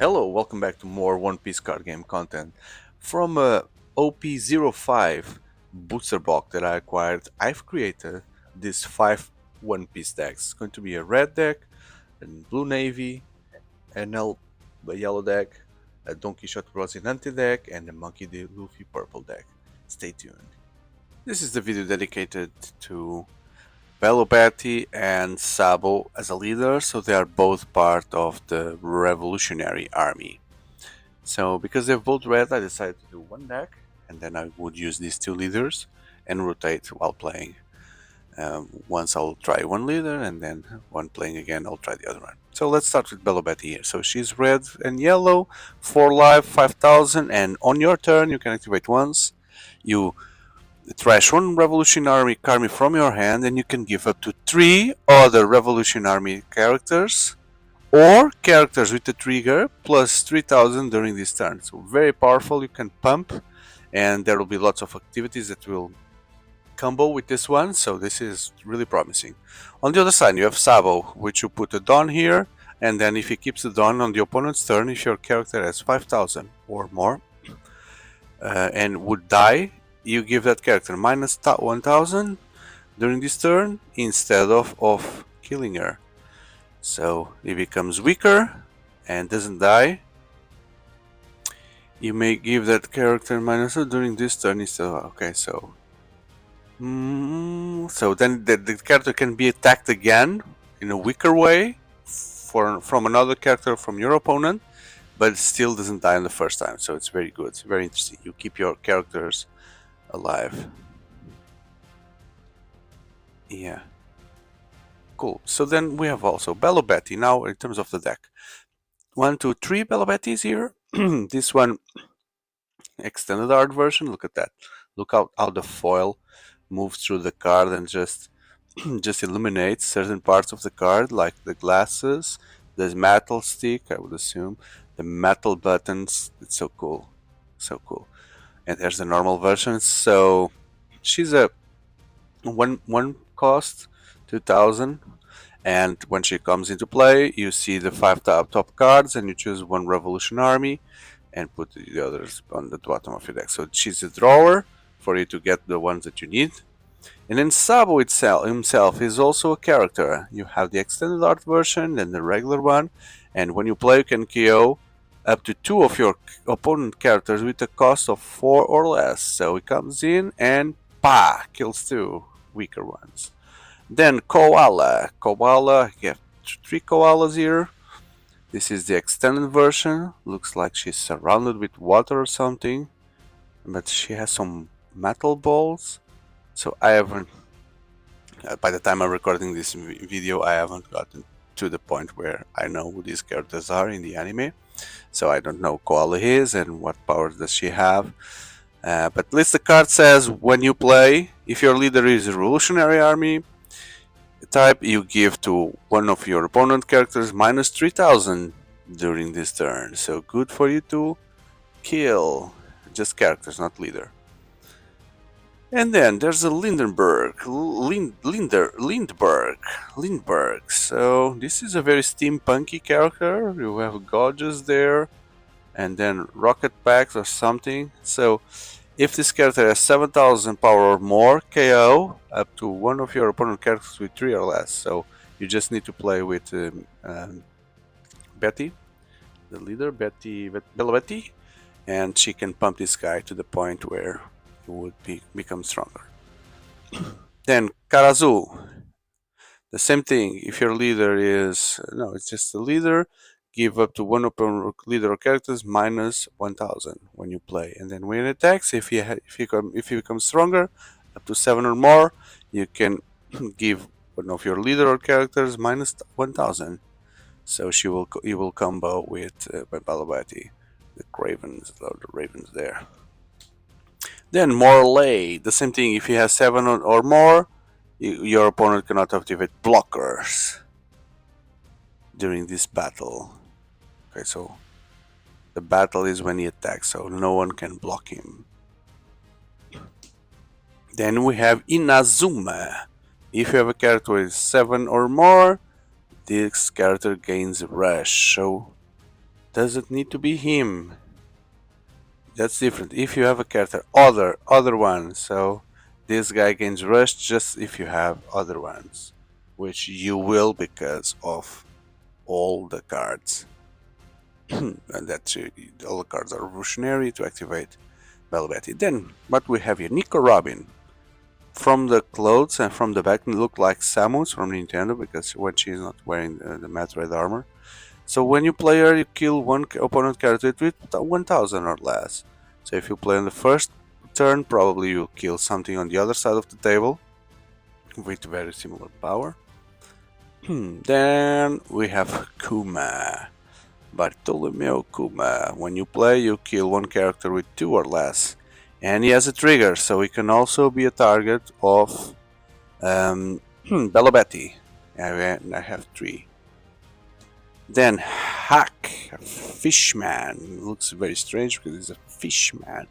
Hello, welcome back to more One Piece card game content. From a OP05 booster box that I acquired, I've created these 5 One Piece decks. It's going to be a red deck, a blue navy, a yellow deck, a Don Quixote Rocinante deck, and a Monkey D. Luffy purple deck. Stay tuned. This is the video dedicated to Belo and Sabo as a leader, so they are both part of the Revolutionary Army. So because they're both red, I decided to do one deck, and then I would use these 2 leaders and rotate while playing. Once I'll try one leader, and then when playing again, I'll try the other one. So let's start with Belo here. So she's red and yellow, 4 life, 5000, and on your turn you can activate once. You trash one Revolutionary Army from your hand, and you can give up to 3 other Revolutionary Army characters or characters with the trigger plus 3000 during this turn. So very powerful, you can pump, and there will be lots of activities that will combo with this one, so this is really promising. On the other side you have Sabo, which you put a Dawn here, and then if he keeps the Dawn on the opponent's turn, if your character has 5000 or more and would die, you give that character minus 1000 during this turn instead of killing her. So he becomes weaker and doesn't die. You may give that character minus 2 during this turn instead of, okay, so so then the character can be attacked again in a weaker way from another character from your opponent, but it still doesn't die on the first time, so it's very good. It's very interesting. You keep your characters alive. Yeah. Cool. So then we have also Belo now in terms of the deck. 1, 2, 3 Belo here. This one, extended art version. Look at that. Look how the foil moves through the card and just illuminates certain parts of the card, like the glasses, the metal stick, I would assume, the metal buttons. It's so cool. So cool. And there's the normal version. So she's a one cost, 2000, and when she comes into play, you see the 5 top cards, and you choose one Revolution Army and put the others on the bottom of your deck. So she's a drawer for you to get the ones that you need. And then Sabo himself is also a character. You have the extended art version and the regular one, and when you play, you can KO up to 2 of your opponent characters with a cost of 4 or less. So he comes in and kills 2 weaker ones. Then Koala. You have 3 koalas here. This is the extended version. Looks like she's surrounded with water or something, but she has some metal balls. So I haven't, by the time I'm recording this video, I haven't gotten to the point where I know who these characters are in the anime. So I don't know who Koala is and what powers does she have. But at least the card says when you play, if your leader is a Revolutionary Army type, you give to one of your opponent characters minus 3000 during this turn. So good for you to kill just characters, not leader. And then there's a Lindbergh. So this is a very steampunky character. You have gauges there, and then rocket packs or something. So if this character has 7000 power or more, KO up to one of your opponent characters with 3 or less. So you just need to play with Betty, the leader, Belo, and she can pump this guy to the point where he would become stronger. Then Karazu, the same thing. If your leader is it's just the leader, give up to one opponent leader or characters minus 1000 when you play, and then when it attacks, if he becomes stronger, up to 7 or more, you can give one of your leader or characters minus 1000. So you will combo with Balabati, the ravens there. Then Morley, the same thing. If he has 7 or more, your opponent cannot activate blockers during this battle. Okay, so the battle is when he attacks, so no one can block him. Then we have Inazuma. If you have a character with 7 or more, this character gains Rush. So Doesn't need to be him. That's different. If you have a character, other one. So this guy gains rush just if you have other ones, which you will because of all the cards. And that's all the cards are revolutionary to activate Belo Betty. Then what we have here, Nico Robin. From the clothes and from the back, look like Samus from Nintendo because when she's not wearing the Metroid armor. So when you play her, you kill one opponent character with 1000 or less. So if you play on the first turn, probably you'll kill something on the other side of the table with very similar power. Then we have Kuma. Bartolomeo Kuma. When you play, you kill one character with 2 or less. And he has a trigger, so he can also be a target of Belo Betty. I have 3. Then Hack, Fishman. Looks very strange because he's a fishman.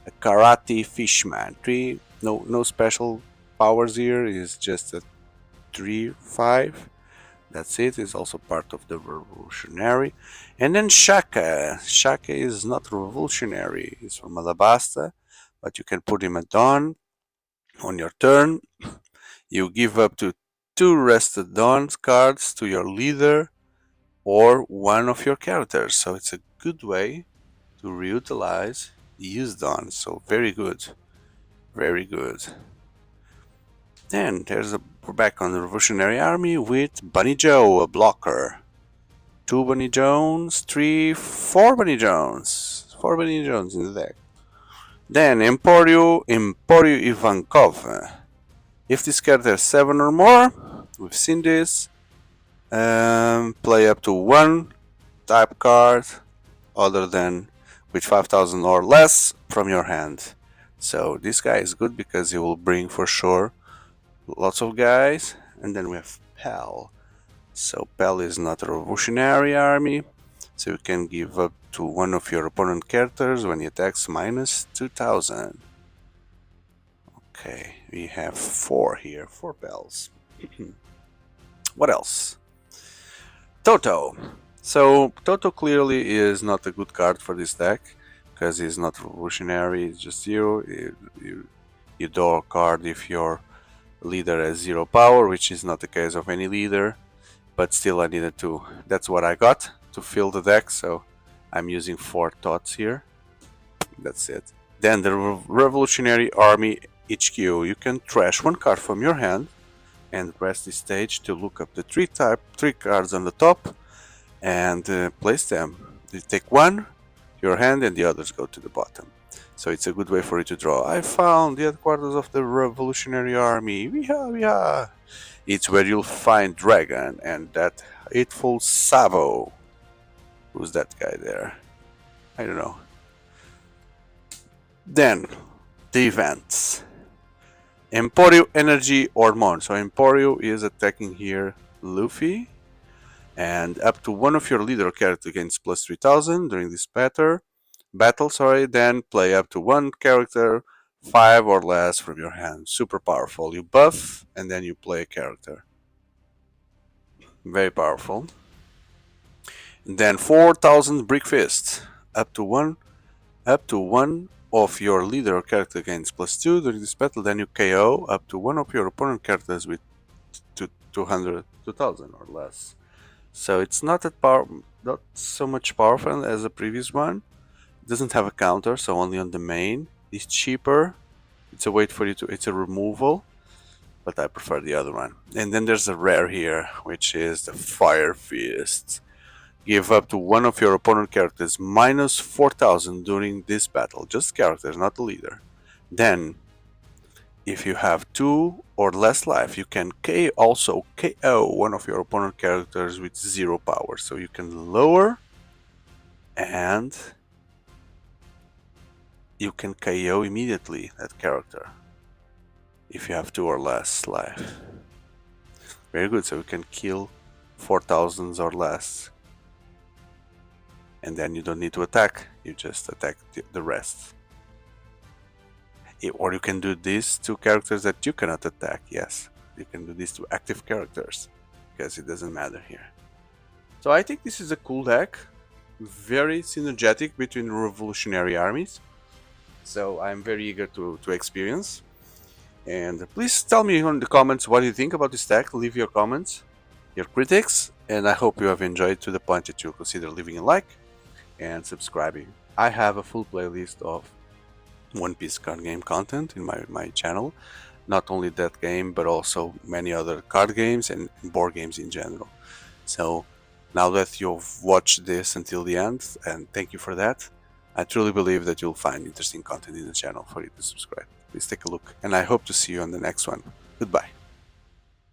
A karate fishman. 3, no special powers here, he's just a 3-5. That's it, is also part of the revolutionary. And then Shaka. Shaka is not revolutionary, he's from Alabasta, but you can put him at dawn. On your turn, you give up to 2 rested dawn cards to your leader or one of your characters. So it's a good way to reutilize use dawn. So very good. Very good. Then we're back on the Revolutionary Army with Bunny Joe, a blocker. 2 Bunny Jones, 3, 4 Bunny Jones. 4 Bunny Jones in the deck. Then Emporio Ivankov. If this card has 7 or more, we've seen this. Play up to 1 type card other than with 5000 or less from your hand. So this guy is good because he will bring for sure lots of guys. And then we have Pal. So Pal is not a revolutionary army, so you can give up to one of your opponent characters when he attacks minus 2000. Okay, we have 4 here, 4 Pals. What else? Toto. So Toto clearly is not a good card for this deck because he's not revolutionary, it's just you draw a card if your leader has 0 power, which is not the case of any leader, but still I needed to, that's what I got to fill the deck, so I'm using 4 Tots here. That's it. Then the Revolutionary Army HQ, you can trash 1 card from your hand and press this stage to look up the 3 cards on the top and place them. You take 1 your hand and the others go to the bottom. So it's a good way for you to draw. I found the headquarters of the Revolutionary Army. Weeha! It's where you'll find Dragon and that hateful Sabo. Who's that guy there? I don't know. Then, the events. Emporio, Energy, Hormone. So Emporio is attacking here Luffy. And up to one of your leader characters gains plus 3000 during this battle, then play up to 1 character, 5 or less from your hand. Super powerful. You buff and then you play a character. Very powerful. And then 4000 Brick Fist. Up to one of your leader character gains plus 2 during this battle, then you KO up to one of your opponent characters with 2000 or less. So it's not not so much powerful as the previous one. It doesn't have a counter, so only on the main. It's cheaper. It's a way for you to, it's a removal, but I prefer the other one. And then there's a rare here, which is the Fire Fist. Give up to one of your opponent characters minus 4000 during this battle. Just characters, not the leader. Then, if you have 2 or less life, you can also KO one of your opponent characters with 0 power. So you can lower and you can KO immediately that character if you have 2 or less life. Very good, so you can kill 4000s or less. And then you don't need to attack, you just attack the rest. Or you can do these 2 characters that you cannot attack, yes. You can do these 2 active characters, because it doesn't matter here. So I think this is a cool deck. very synergetic between revolutionary armies. So I'm very eager to experience. And please tell me in the comments what you think about this deck. Leave your comments, your critics, and I hope you have enjoyed to the point that you'll consider leaving a like and subscribing. I have a full playlist of One Piece card game content in my channel. Not only that game, but also many other card games and board games in general. So now that you've watched this until the end, and thank you for that, I truly believe that you'll find interesting content in the channel for you to subscribe. Please take a look, and I hope to see you on the next one. Goodbye.